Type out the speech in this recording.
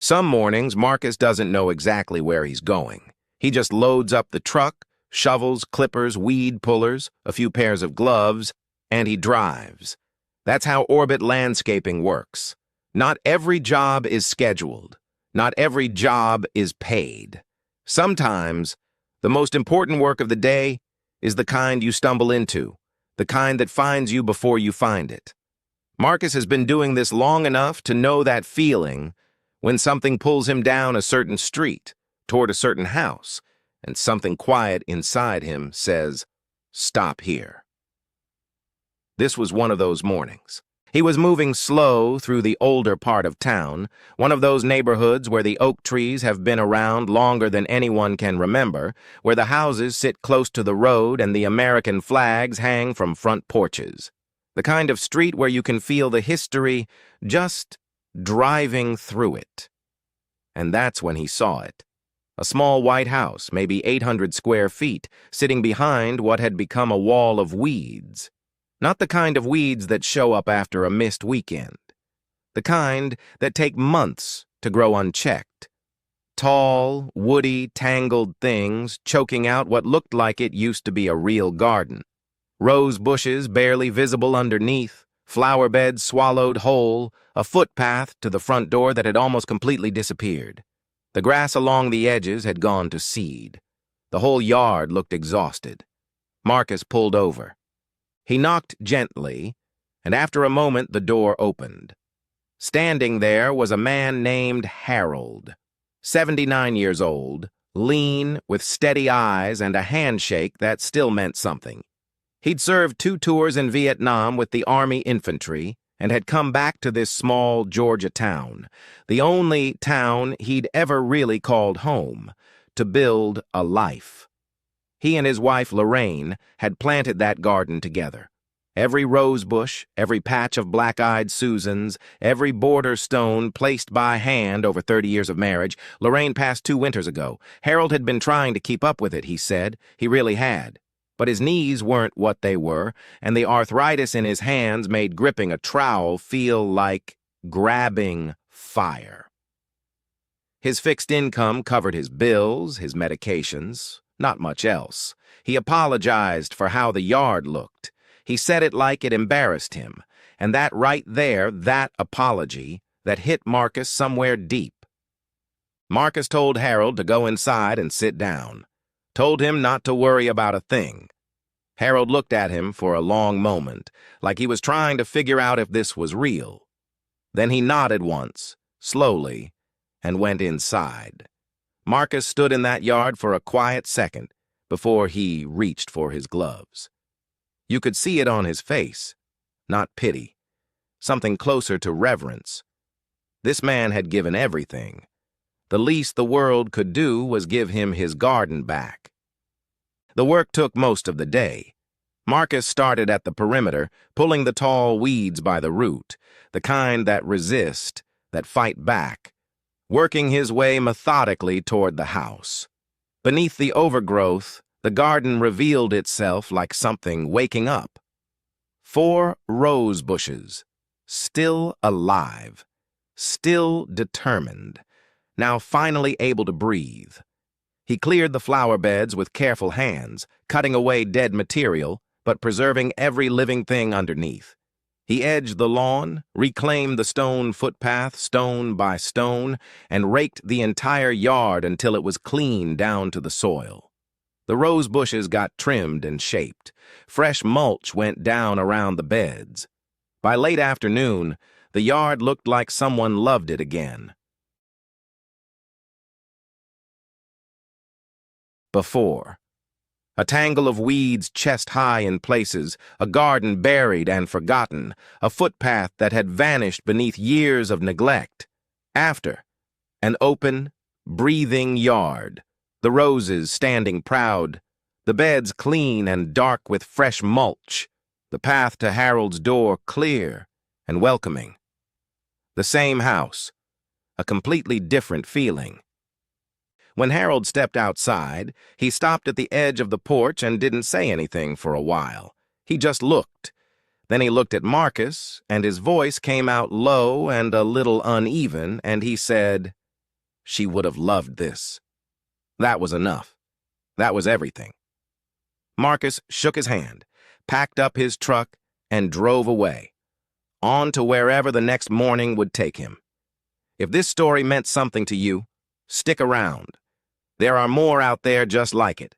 Some mornings, Marcus doesn't know exactly where he's going. He just loads up the truck, shovels, clippers, weed pullers, a few pairs of gloves, and he drives. That's how Orbit Landscaping works. Not every job is scheduled. Not every job is paid. Sometimes, the most important work of the day is the kind you stumble into, the kind that finds you before you find it. Marcus has been doing this long enough to know that feeling when something pulls him down a certain street, toward a certain house, and something quiet inside him says, "Stop here." This was one of those mornings. He was moving slow through the older part of town, one of those neighborhoods where the oak trees have been around longer than anyone can remember, where the houses sit close to the road and the American flags hang from front porches. The kind of street where you can feel the history just driving through it. And that's when he saw it. A small white house, maybe 800 square feet, sitting behind what had become a wall of weeds. Not the kind of weeds that show up after a missed weekend. The kind that take months to grow unchecked. Tall, woody, tangled things choking out what looked like it used to be a real garden. Rose bushes barely visible underneath, flower beds swallowed whole, a footpath to the front door that had almost completely disappeared. The grass along the edges had gone to seed. The whole yard looked exhausted. Marcus pulled over. He knocked gently, and after a moment the door opened. Standing there was a man named Harold, 79 years old, lean, with steady eyes and a handshake that still meant something. He'd served 2 tours in Vietnam with the Army Infantry and had come back to this small Georgia town, the only town he'd ever really called home, to build a life. He and his wife, Lorraine, had planted that garden together. Every rose bush, every patch of black-eyed Susans, every border stone placed by hand over 30 years of marriage. Lorraine passed 2 winters ago. Harold had been trying to keep up with it, he said. He really had. But his knees weren't what they were, and the arthritis in his hands made gripping a trowel feel like grabbing fire. His fixed income covered his bills, his medications, not much else. He apologized for how the yard looked. He said it like it embarrassed him, and that right there, that apology, that hit Marcus somewhere deep. Marcus told Harold to go inside and sit down. Told him not to worry about a thing. Harold looked at him for a long moment, like he was trying to figure out if this was real. Then he nodded once, slowly, and went inside. Marcus stood in that yard for a quiet second before he reached for his gloves. You could see it on his face, not pity, something closer to reverence. This man had given everything. The least the world could do was give him his garden back. The work took most of the day. Marcus started at the perimeter, pulling the tall weeds by the root, the kind that resist, that fight back, working his way methodically toward the house. Beneath the overgrowth, the garden revealed itself like something waking up. 4 rose bushes, still alive, still determined, now finally able to breathe. He cleared the flower beds with careful hands, cutting away dead material, but preserving every living thing underneath. He edged the lawn, reclaimed the stone footpath stone by stone, and raked the entire yard until it was clean down to the soil. The rose bushes got trimmed and shaped. Fresh mulch went down around the beds. By late afternoon, the yard looked like someone loved it again. Before. A tangle of weeds chest-high in places, a garden buried and forgotten, a footpath that had vanished beneath years of neglect. After. An open, breathing yard, the roses standing proud, the beds clean and dark with fresh mulch, the path to Harold's door clear and welcoming. The same house, a completely different feeling. When Harold stepped outside, he stopped at the edge of the porch and didn't say anything for a while. He just looked. Then he looked at Marcus, and his voice came out low and a little uneven, and he said, She would have loved this. That was enough. That was everything. Marcus shook his hand, packed up his truck, and drove away, on to wherever the next morning would take him. If this story meant something to you, stick around. There are more out there just like it.